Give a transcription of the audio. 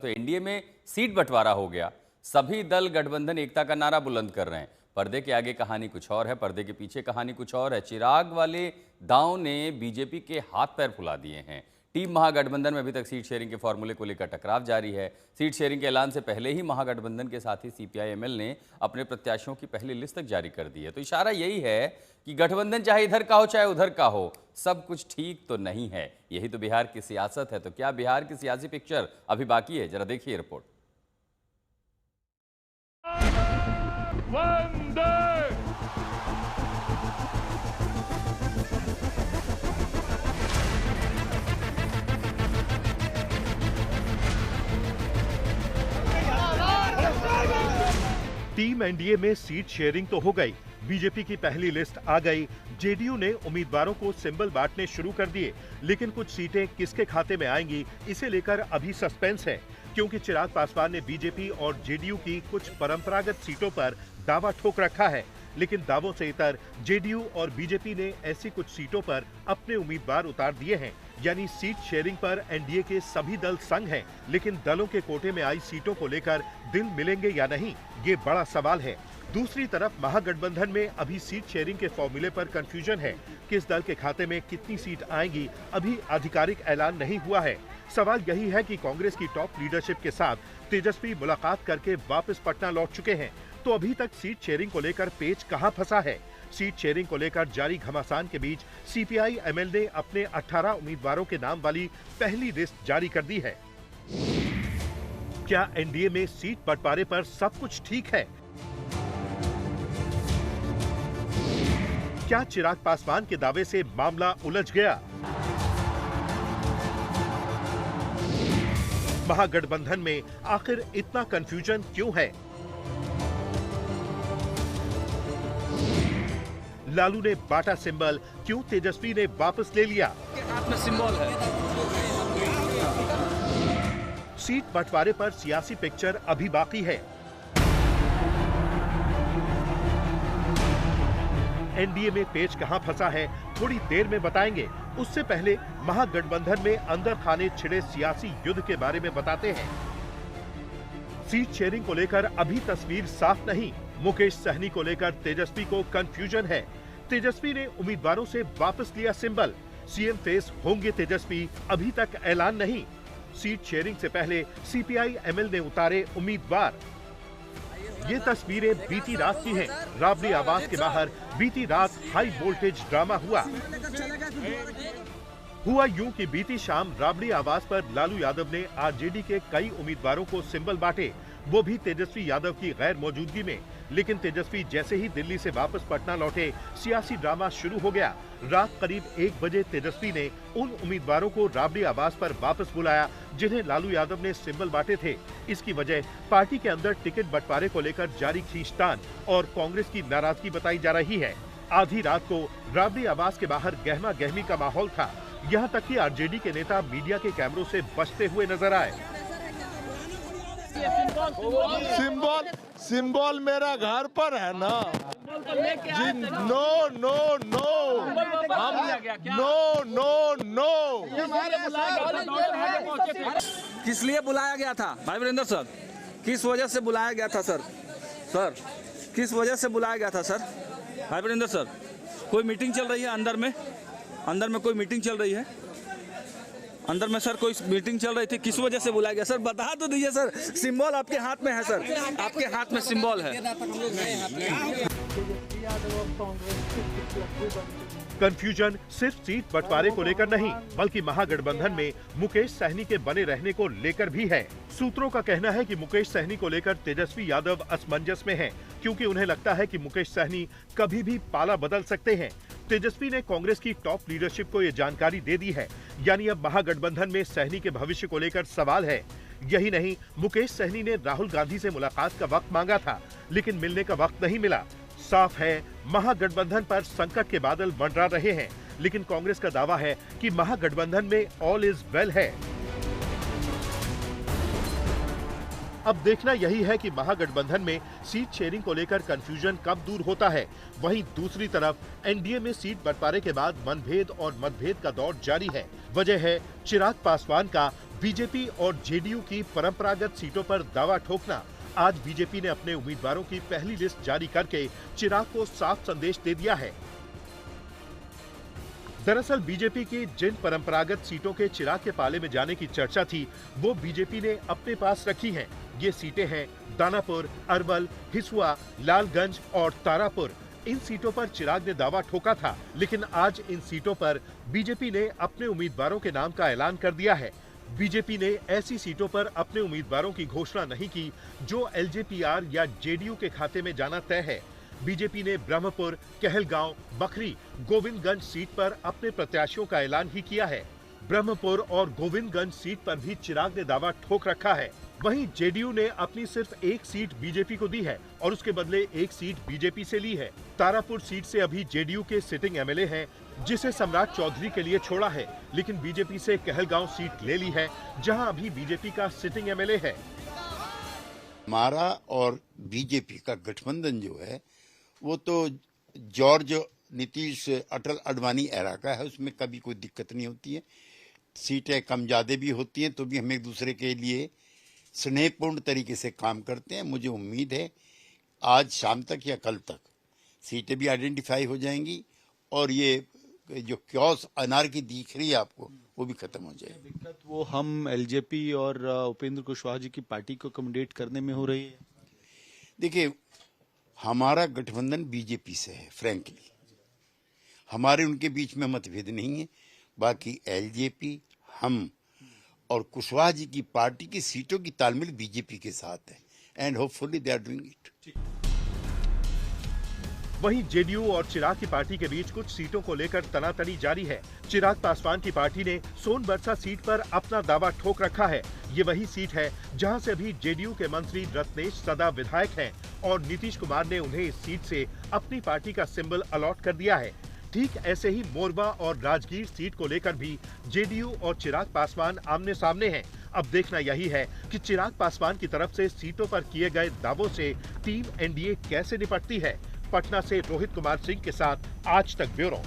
तो एनडीए में सीट बंटवारा हो गया। सभी दल गठबंधन एकता का नारा बुलंद कर रहे हैं। पर्दे के आगे कहानी कुछ और है, पर्दे के पीछे कहानी कुछ और है। चिराग वाले दांव ने बीजेपी के हाथ पैर फुला दिए हैं। टीम महागठबंधन में अभी तक सीट शेयरिंग के फॉर्मूले को लेकर टकराव जारी है। सीट शेयरिंग के ऐलान से पहले ही महागठबंधन के साथी सीपीआई-एमएल ने अपने प्रत्याशियों की पहली लिस्ट तक जारी कर दी है। तो इशारा यही है कि गठबंधन चाहे इधर का हो चाहे उधर का हो, सब कुछ ठीक तो नहीं है। यही तो बिहार की सियासत है। तो क्या बिहार की सियासी पिक्चर अभी बाकी है? जरा देखिए रिपोर्ट। टीम एनडीए में सीट शेयरिंग तो हो गई, बीजेपी की पहली लिस्ट आ गई। जेडीयू ने उम्मीदवारों को सिंबल बांटने शुरू कर दिए, लेकिन कुछ सीटें किसके खाते में आएंगी, इसे लेकर अभी सस्पेंस है। क्योंकि चिराग पासवान ने बीजेपी और जेडीयू की कुछ परंपरागत सीटों पर दावा ठोक रखा है, लेकिन दावों से इतर जेडीयू और बीजेपी ने ऐसी कुछ सीटों पर अपने उम्मीदवार उतार दिए हैं। यानी सीट शेयरिंग पर एनडीए के सभी दल संग हैं, लेकिन दलों के कोटे में आई सीटों को लेकर दिल मिलेंगे या नहीं, ये बड़ा सवाल है। दूसरी तरफ महागठबंधन में अभी सीट शेयरिंग के फॉर्मूले पर कंफ्यूजन है। किस दल के खाते में कितनी सीट आएंगी, अभी आधिकारिक ऐलान नहीं हुआ है। सवाल यही है कि कांग्रेस की टॉप लीडरशिप के साथ तेजस्वी मुलाकात करके वापस पटना लौट चुके हैं, तो अभी तक सीट शेयरिंग को लेकर पेच कहां फंसा है? सीट शेयरिंग को लेकर जारी घमासान के बीच सीपीआई-एमएल ने अपने 18 उम्मीदवारों के नाम वाली पहली लिस्ट जारी कर दी है। क्या एनडीए में सीट बंटवारे पर सब कुछ ठीक है? क्या चिराग पासवान के दावे से मामला उलझ गया? महागठबंधन में आखिर इतना कंफ्यूजन क्यों है? लालू ने बांटा सिंबल, क्यों तेजस्वी ने वापस ले लिया? हाथ में सिंबल है। सीट बंटवारे पर सियासी पिक्चर अभी बाकी है। एनडीए में पेच कहां फंसा है, थोड़ी देर में बताएंगे। उससे पहले महागठबंधन में अंदर खाने छिड़े सियासी युद्ध के बारे में बताते हैं। सीट शेयरिंग को लेकर अभी तस्वीर साफ नहीं। मुकेश सहनी को लेकर तेजस्वी को कंफ्यूजन है। तेजस्वी ने उम्मीदवारों से वापस लिया सिंबल। सीएम फेस होंगे तेजस्वी, अभी तक ऐलान नहीं। सीट शेयरिंग से पहले सीपीआई-एमएल ने उतारे उम्मीदवार। ये तस्वीरें बीती रात की हैं। राबड़ी आवास के बाहर बीती रात हाई वोल्टेज ड्रामा हुआ यूं कि बीती शाम राबड़ी आवास पर लालू यादव ने आरजेडी के कई उम्मीदवारों को सिंबल बांटे, वो भी तेजस्वी यादव की गैर मौजूदगी में। लेकिन तेजस्वी जैसे ही दिल्ली से वापस पटना लौटे, सियासी ड्रामा शुरू हो गया। रात करीब 1 बजे तेजस्वी ने उन उम्मीदवारों को राबड़ी आवास पर वापस बुलाया जिन्हें लालू यादव ने सिंबल बांटे थे। इसकी वजह पार्टी के अंदर टिकट बंटवारे को लेकर जारी खींचतान और कांग्रेस की नाराजगी बताई जा रही है। आधी रात को राबड़ी आवास के बाहर गहमा गहमी का माहौल था। यहाँ तक कि आरजेडी के नेता मीडिया के कैमरों से बचते हुए नजर आए। सिंबल मेरा घर पर है ना जी। No no no no no no. किस लिए बुलाया गया था भाई वीरेंद्र सर? किस वजह से बुलाया गया था सर? सर किस वजह से बुलाया गया था सर? भाई वीरेंद्र सर, कोई मीटिंग चल रही है अंदर में कोई मीटिंग चल रही है अंदर में सर, कोई मीटिंग चल रही थी, किस वजह से बुलाया गया सर? बता तो दीजिए सर। सिंबल आपके हाथ में है सर, आपके हाथ में सिंबल है। कंफ्यूजन सिर्फ सीट बंटवारे को लेकर नहीं, बल्कि महागठबंधन में मुकेश सहनी के बने रहने को लेकर भी है। सूत्रों का कहना है कि मुकेश सहनी को लेकर तेजस्वी यादव असमंजस में हैं, क्योंकि उन्हें लगता है कि मुकेश सहनी कभी भी पाला बदल सकते हैं। तेजस्वी ने कांग्रेस की टॉप लीडरशिप को ये जानकारी दे दी है। यानी अब महागठबंधन में सहनी के भविष्य को लेकर सवाल है। यही नहीं, मुकेश सहनी ने राहुल गांधी से मुलाकात का वक्त मांगा था, लेकिन मिलने का वक्त नहीं मिला। साफ है, महागठबंधन पर संकट के बादल मंडरा रहे हैं, लेकिन कांग्रेस का दावा है कि महागठबंधन में ऑल इज वेल है। अब देखना यही है कि महागठबंधन में सीट शेयरिंग को लेकर कंफ्यूजन कब दूर होता है। वहीं दूसरी तरफ एनडीए में सीट बंटवारे के बाद मनभेद और मतभेद का दौर जारी है। वजह है चिराग पासवान का बीजेपी और जेडीयू की परंपरागत सीटों पर दावा ठोकना। आज बीजेपी ने अपने उम्मीदवारों की पहली लिस्ट जारी करके चिराग को साफ संदेश दे दिया है। दरअसल बीजेपी की जिन परंपरागत सीटों के चिराग के पाले में जाने की चर्चा थी, वो बीजेपी ने अपने पास रखी हैं। ये सीटें हैं दानापुर, अरवल, हिसुआ, लालगंज और तारापुर। इन सीटों पर चिराग ने दावा ठोका था, लेकिन आज इन सीटों पर बीजेपी ने अपने उम्मीदवारों के नाम का ऐलान कर दिया है। बीजेपी ने ऐसी सीटों पर अपने उम्मीदवारों की घोषणा नहीं की जो एलजेपीआर या जेडीयू के खाते में जाना तय है। बीजेपी ने ब्रह्मपुर, कहलगांव, बखरी, गोविंदगंज सीट पर अपने प्रत्याशियों का ऐलान ही किया है। ब्रह्मपुर और गोविंदगंज सीट पर भी चिराग ने दावा ठोक रखा है। वहीं जेडीयू ने अपनी सिर्फ एक सीट बीजेपी को दी है और उसके बदले एक सीट बीजेपी से ली है। तारापुर सीट से अभी जेडीयू के सिटिंग एमएलए हैं, जिसे सम्राट चौधरी के लिए छोड़ा है, लेकिन बीजेपी से कहलगांव सीट ले ली है, जहां अभी बीजेपी का सिटिंग एमएलए है। हमारा और बीजेपी का गठबंधन जो है वो तो जॉर्ज नीतीश अटल अडवाणी एरा का है, उसमें कभी कोई दिक्कत नहीं होती है। सीटें कम ज्यादा भी होती हैं तो भी हम एक दूसरे के लिए स्नेहपूर्ण तरीके से काम करते हैं। मुझे उम्मीद है आज शाम तक या कल तक सीटें भी आइडेंटिफाई हो जाएंगी और ये जो क्योस अनार्की दिख रही है आपको वो भी खत्म हो जाएगी। दिक्कत वो हम एलजेपी और उपेंद्र कुशवाहा जी की पार्टी को अकोमोडेट करने में हो रही है। देखिए, हमारा गठबंधन बीजेपी से है। फ्रैंकली हमारे उनके बीच में मतभेद नहीं है। बाकी एलजेपी, हम और कुशवाहा जी की पार्टी की सीटों की तालमेल बीजेपी के साथ है and hopefully they are doing it. वहीं जेडीयू और चिराग की पार्टी के बीच कुछ सीटों को लेकर तनातनी जारी है। चिराग पासवान की पार्टी ने सोनबरसा सीट पर अपना दावा ठोक रखा है। ये वही सीट है जहां से अभी जेडीयू के मंत्री रत्नेश सदा विधायक हैं और नीतीश कुमार ने उन्हें इस सीट से अपनी पार्टी का सिंबल अलॉट कर दिया है। ठीक ऐसे ही मोरबा और राजगीर सीट को लेकर भी जेडीयू और चिराग पासवान आमने सामने हैं। अब देखना यही है कि चिराग पासवान की तरफ से सीटों पर किए गए दावों से टीम एनडीए कैसे निपटती है। पटना से रोहित कुमार सिंह के साथ आज तक ब्यूरो।